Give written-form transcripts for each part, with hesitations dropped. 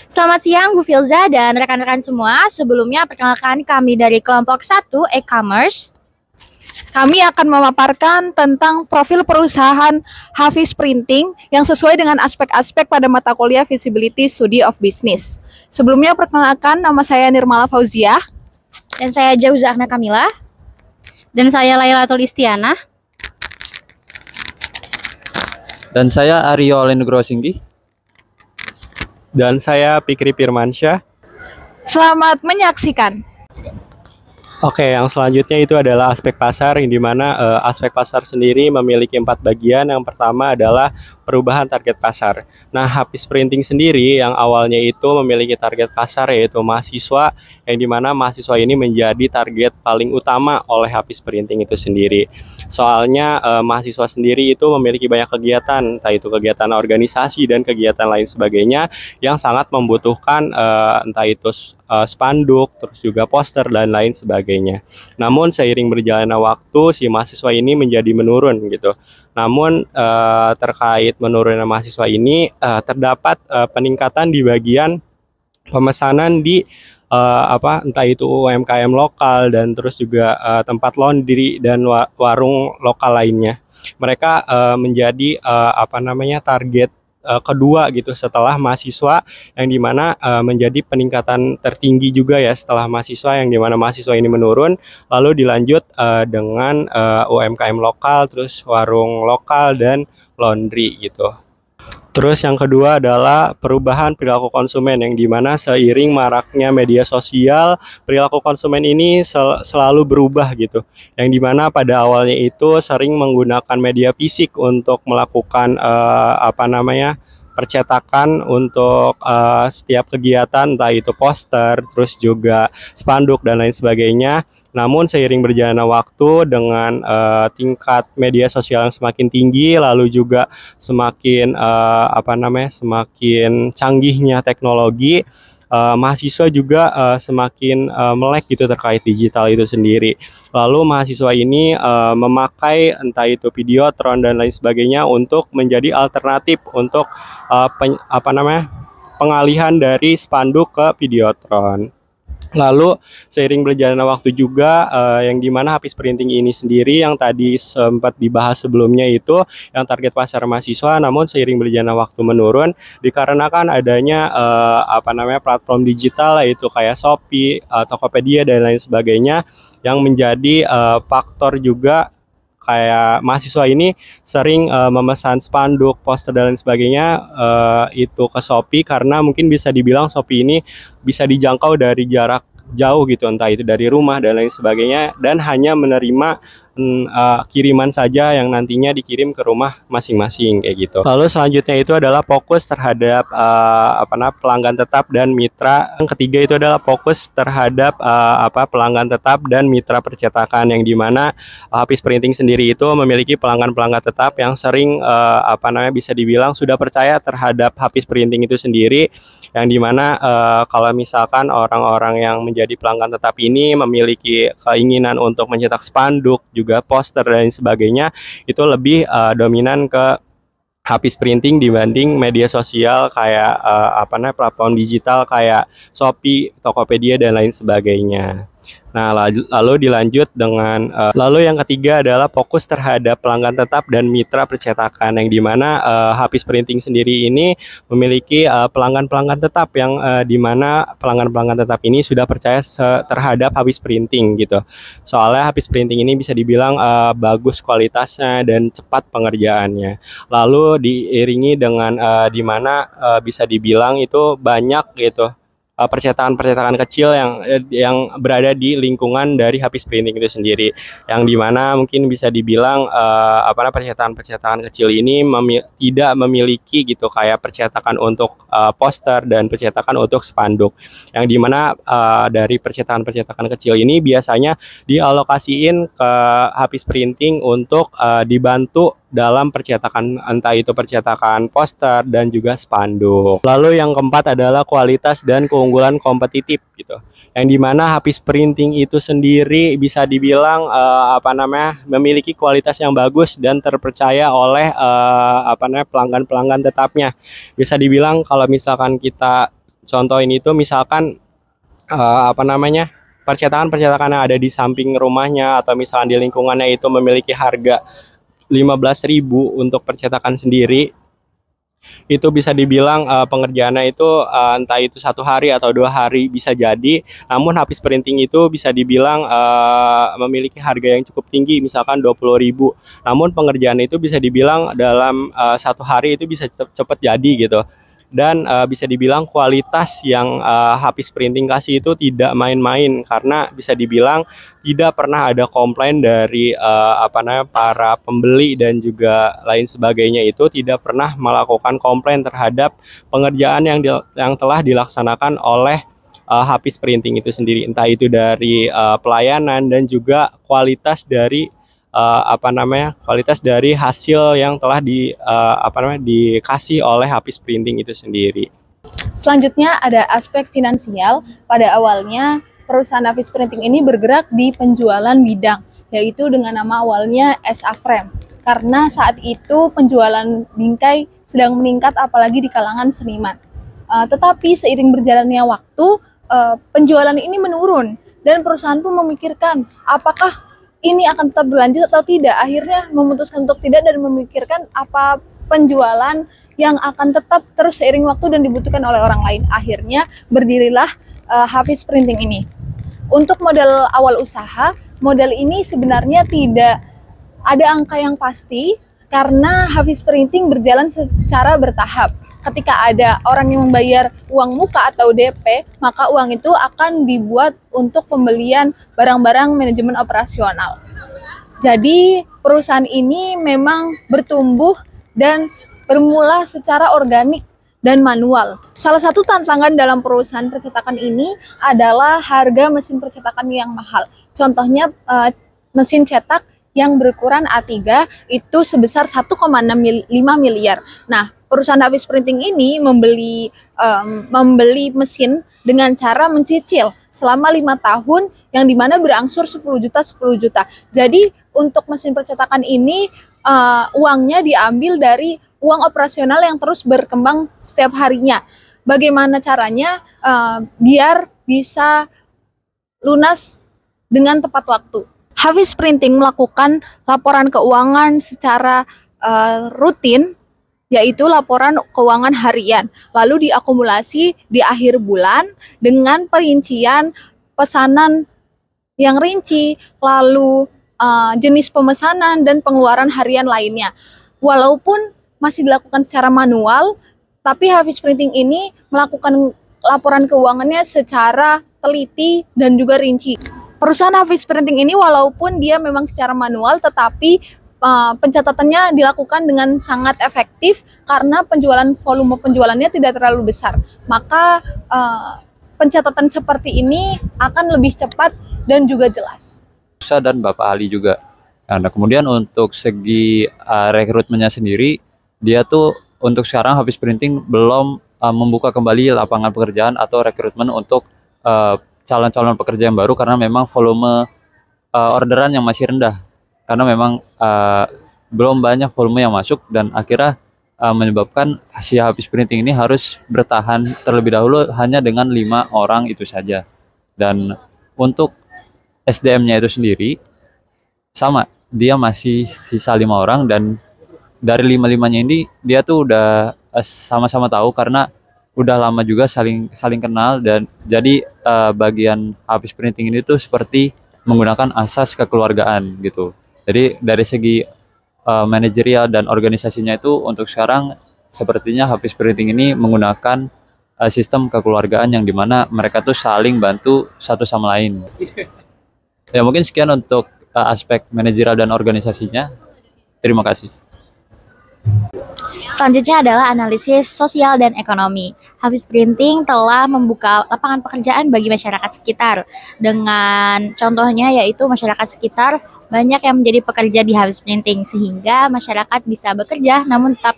Selamat siang Bu Filza dan rekan-rekan semua. Sebelumnya perkenalkan kami dari kelompok 1 e-commerce. Kami akan memaparkan tentang profil perusahaan Hafiz Printing yang sesuai dengan aspek-aspek pada mata kuliah Feasibility Study of Business. Sebelumnya perkenalkan, nama saya Nirmala Fauziah. Dan saya Jauza Ahna Kamila. Dan saya Laila Tulistiana. Dan saya Aryo Lenugrosinggi. Dan saya Fikri Firmansyah. Selamat menyaksikan. Oke, yang selanjutnya itu adalah aspek pasar, yang dimana aspek pasar sendiri memiliki 4 bagian. Yang pertama adalah perubahan target pasar. Nah, Hafiz Printing sendiri yang awalnya itu memiliki target pasar yaitu mahasiswa, yang dimana mahasiswa ini menjadi target paling utama oleh Hafiz Printing itu sendiri. Soalnya mahasiswa sendiri itu memiliki banyak kegiatan, entah itu kegiatan organisasi dan kegiatan lain sebagainya yang sangat membutuhkan entah itu spanduk, terus juga poster dan lain sebagainya. Namun seiring berjalannya waktu, si mahasiswa ini menjadi menurun gitu. Namun terkait menurunnya mahasiswa ini terdapat peningkatan di bagian pemesanan di entah itu UMKM lokal dan terus juga tempat laundry dan warung lokal lainnya. Mereka menjadi target kedua gitu setelah mahasiswa, yang dimana menjadi peningkatan tertinggi juga ya setelah mahasiswa, yang dimana mahasiswa ini menurun lalu dilanjut dengan UMKM lokal, terus warung lokal dan laundry gitu. Terus yang kedua adalah perubahan perilaku konsumen, yang dimana seiring maraknya media sosial, perilaku konsumen ini selalu berubah gitu. Yang dimana pada awalnya itu sering menggunakan media fisik untuk melakukan percetakan untuk setiap kegiatan, entah itu poster, terus juga spanduk dan lain sebagainya. Namun seiring berjalannya waktu dengan tingkat media sosial yang semakin tinggi, lalu juga semakin semakin canggihnya teknologi, mahasiswa juga semakin melek gitu terkait digital itu sendiri. Lalu mahasiswa ini memakai entah itu videotron dan lain sebagainya untuk menjadi alternatif untuk pengalihan dari spanduk ke videotron. Lalu seiring berjalannya waktu juga yang dimana Hafiz Printing ini sendiri yang tadi sempat dibahas sebelumnya itu yang target pasar mahasiswa, namun seiring berjalannya waktu menurun dikarenakan adanya platform digital yaitu kayak Shopee, Tokopedia dan lain sebagainya, yang menjadi faktor juga kayak mahasiswa ini sering memesan spanduk, poster dan lain sebagainya itu ke Shopee, karena mungkin bisa dibilang Shopee ini bisa dijangkau dari jarak jauh gitu, entah itu dari rumah dan lain sebagainya, dan hanya menerima kiriman saja yang nantinya dikirim ke rumah masing-masing kayak gitu. Lalu selanjutnya itu adalah fokus terhadap pelanggan tetap dan mitra. Yang ketiga itu adalah fokus terhadap pelanggan tetap dan mitra percetakan, yang dimana Hafiz Printing sendiri itu memiliki pelanggan-pelanggan tetap yang sering bisa dibilang sudah percaya terhadap Hafiz Printing itu sendiri, yang dimana kalau misalkan orang-orang yang menjadi pelanggan tetap ini memiliki keinginan untuk mencetak spanduk, juga poster dan sebagainya, itu lebih dominan ke Hafiz Printing dibanding media sosial kayak platform digital kayak Shopee, Tokopedia dan lain sebagainya. Nah, lalu dilanjut dengan lalu yang ketiga adalah fokus terhadap pelanggan tetap dan mitra percetakan, yang dimana Hafiz Printing sendiri ini memiliki pelanggan-pelanggan tetap yang dimana pelanggan-pelanggan tetap ini sudah percaya terhadap Hafiz Printing gitu. Soalnya Hafiz Printing ini bisa dibilang bagus kualitasnya dan cepat pengerjaannya. Lalu diiringi dengan dimana bisa dibilang itu banyak gitu percetakan-percetakan kecil yang berada di lingkungan dari Hafiz Printing itu sendiri, yang dimana mungkin bisa dibilang percetakan-percetakan kecil ini tidak memiliki gitu kayak percetakan untuk poster dan percetakan untuk spanduk, yang dimana dari percetakan-percetakan kecil ini biasanya dialokasiin ke Hafiz Printing untuk dibantu dalam percetakan, entah itu percetakan poster dan juga spanduk. Lalu yang keempat adalah kualitas dan keunggulan kompetitif gitu. Yang dimana Hafiz Printing itu sendiri bisa dibilang memiliki kualitas yang bagus dan terpercaya oleh pelanggan-pelanggan tetapnya. Bisa dibilang kalau misalkan kita contohin itu misalkan percetakan-percetakan yang ada di samping rumahnya atau misalkan di lingkungannya itu memiliki harga 15.000 untuk percetakan sendiri, itu bisa dibilang pengerjaannya itu entah itu 1 hari atau 2 hari bisa jadi. Namun Hafiz Printing itu bisa dibilang memiliki harga yang cukup tinggi, misalkan 20.000. Namun pengerjaan itu bisa dibilang dalam 1 hari itu bisa cepat jadi gitu. Dan bisa dibilang kualitas yang Hafiz Printing kasih itu tidak main-main, karena bisa dibilang tidak pernah ada komplain dari para pembeli dan juga lain sebagainya, itu tidak pernah melakukan komplain terhadap pengerjaan yang telah dilaksanakan oleh Hafiz Printing itu sendiri, entah itu dari pelayanan dan juga kualitas dari kualitas dari hasil yang telah dikasih oleh Hafiz Printing itu sendiri. Selanjutnya ada aspek finansial. Pada awalnya perusahaan Hafiz Printing ini bergerak di penjualan bidang, yaitu dengan nama awalnya SA Frame. Karena saat itu penjualan bingkai sedang meningkat apalagi di kalangan seniman. Tetapi seiring berjalannya waktu, penjualan ini menurun dan perusahaan pun memikirkan apakah ini akan tetap berlanjut atau tidak. Akhirnya memutuskan untuk tidak dan memikirkan apa penjualan yang akan tetap terus seiring waktu dan dibutuhkan oleh orang lain. Akhirnya berdirilah Hafiz Printing ini. Untuk modal awal usaha, modal ini sebenarnya tidak ada angka yang pasti karena Hafiz Printing berjalan secara bertahap. Ketika ada orang yang membayar uang muka atau DP, maka uang itu akan dibuat untuk pembelian barang-barang manajemen operasional. Jadi perusahaan ini memang bertumbuh dan bermula secara organik dan manual. Salah satu tantangan dalam perusahaan percetakan ini adalah harga mesin percetakan yang mahal. Contohnya mesin cetak yang berukuran A3 itu sebesar 1,5 miliar. Nah, perusahaan Hafiz Printing ini membeli mesin dengan cara mencicil selama 5 tahun yang dimana berangsur 10 juta. Jadi untuk mesin percetakan ini uangnya diambil dari uang operasional yang terus berkembang setiap harinya. Bagaimana caranya biar bisa lunas dengan tepat waktu? Hafiz Printing melakukan laporan keuangan secara rutin, yaitu laporan keuangan harian, lalu diakumulasi di akhir bulan dengan perincian pesanan yang rinci, lalu jenis pemesanan dan pengeluaran harian lainnya. Walaupun masih dilakukan secara manual, tapi Hafiz Printing ini melakukan laporan keuangannya secara teliti dan juga rinci. Perusahaan Hafiz Printing ini walaupun dia memang secara manual, tetapi pencatatannya dilakukan dengan sangat efektif karena volume penjualannya tidak terlalu besar. Maka pencatatan seperti ini akan lebih cepat dan juga jelas. Dan Bapak Ali juga. Nah, kemudian untuk segi rekrutmennya sendiri, dia tuh untuk sekarang Hafiz Printing belum membuka kembali lapangan pekerjaan atau rekrutmen untuk calon-calon pekerja yang baru karena memang volume orderan yang masih rendah. Karena memang belum banyak volume yang masuk dan akhirnya menyebabkan si Hafiz Printing ini harus bertahan terlebih dahulu hanya dengan 5 orang itu saja. Dan untuk SDM-nya itu sendiri sama, dia masih sisa 5 orang dan dari 5-5-nya ini dia tuh udah sama-sama tahu karena udah lama juga saling kenal dan jadi bagian Hafiz Printing ini tuh seperti menggunakan asas kekeluargaan gitu. Jadi dari segi manajerial dan organisasinya itu untuk sekarang sepertinya Hafiz Printing ini menggunakan sistem kekeluargaan yang dimana mereka tuh saling bantu satu sama lain. Ya mungkin sekian untuk aspek manajerial dan organisasinya. Terima kasih. Selanjutnya adalah analisis sosial dan ekonomi. Hafiz Printing telah membuka lapangan pekerjaan bagi masyarakat sekitar. Dengan contohnya yaitu masyarakat sekitar banyak yang menjadi pekerja di Hafiz Printing sehingga masyarakat bisa bekerja namun tetap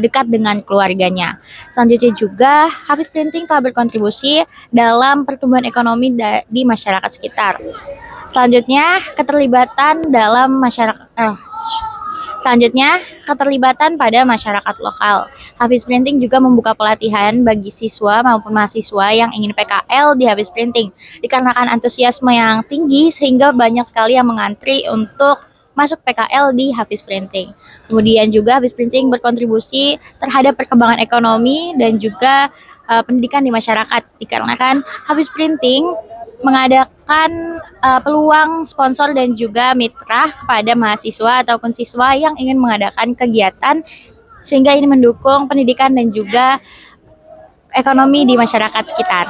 dekat dengan keluarganya. Selanjutnya juga Hafiz Printing telah berkontribusi dalam pertumbuhan ekonomi di masyarakat sekitar. Selanjutnya keterlibatan dalam Selanjutnya, keterlibatan pada masyarakat lokal. Hafiz Printing juga membuka pelatihan bagi siswa maupun mahasiswa yang ingin PKL di Hafiz Printing. Dikarenakan antusiasme yang tinggi sehingga banyak sekali yang mengantri untuk masuk PKL di Hafiz Printing. Kemudian juga Hafiz Printing berkontribusi terhadap perkembangan ekonomi dan juga pendidikan di masyarakat. Dikarenakan Hafiz Printing mengadakan peluang sponsor dan juga mitra kepada mahasiswa ataupun siswa yang ingin mengadakan kegiatan sehingga ini mendukung pendidikan dan juga ekonomi di masyarakat sekitar.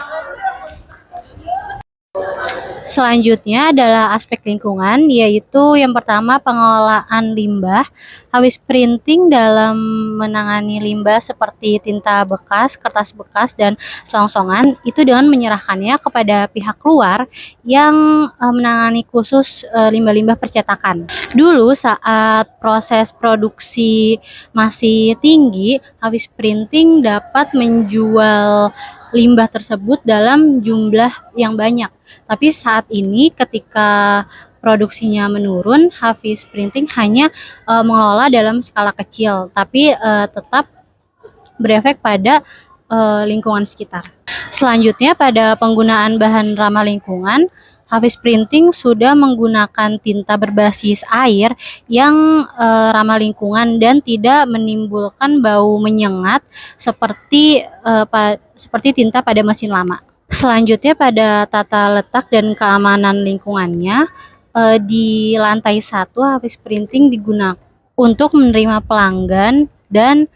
Selanjutnya adalah aspek lingkungan, yaitu yang pertama pengelolaan limbah. Hafiz Printing dalam menangani limbah seperti tinta bekas, kertas bekas, dan selongsongan itu dengan menyerahkannya kepada pihak luar yang menangani khusus limbah-limbah percetakan. Dulu saat proses produksi masih tinggi, Hafiz Printing dapat menjual limbah tersebut dalam jumlah yang banyak. Tapi saat ini ketika produksinya menurun, Hafiz Printing hanya mengelola dalam skala kecil, tapi tetap berefek pada lingkungan sekitar. Selanjutnya pada penggunaan bahan ramah lingkungan, Hafiz Printing sudah menggunakan tinta berbasis air yang ramah lingkungan dan tidak menimbulkan bau menyengat seperti tinta pada mesin lama. Selanjutnya pada tata letak dan keamanan lingkungannya, di lantai 1 Hafiz Printing digunakan untuk menerima pelanggan dan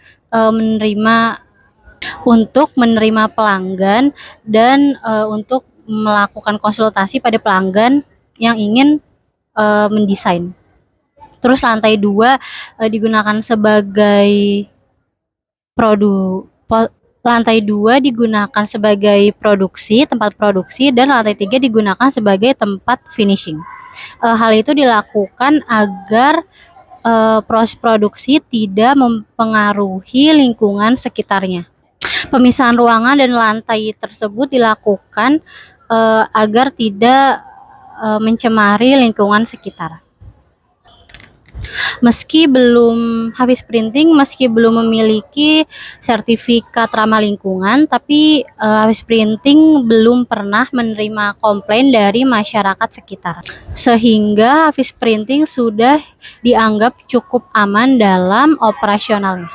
untuk melakukan konsultasi pada pelanggan yang ingin mendesain. Terus lantai 2 digunakan sebagai tempat produksi, dan lantai 3 digunakan sebagai tempat finishing. Hal itu dilakukan agar proses produksi tidak mempengaruhi lingkungan sekitarnya. Pemisahan ruangan dan lantai tersebut dilakukan agar tidak mencemari lingkungan sekitar. Hafiz Printing meski belum memiliki sertifikat ramah lingkungan, tapi Hafiz Printing belum pernah menerima komplain dari masyarakat sekitar. Sehingga Hafiz Printing sudah dianggap cukup aman dalam operasionalnya.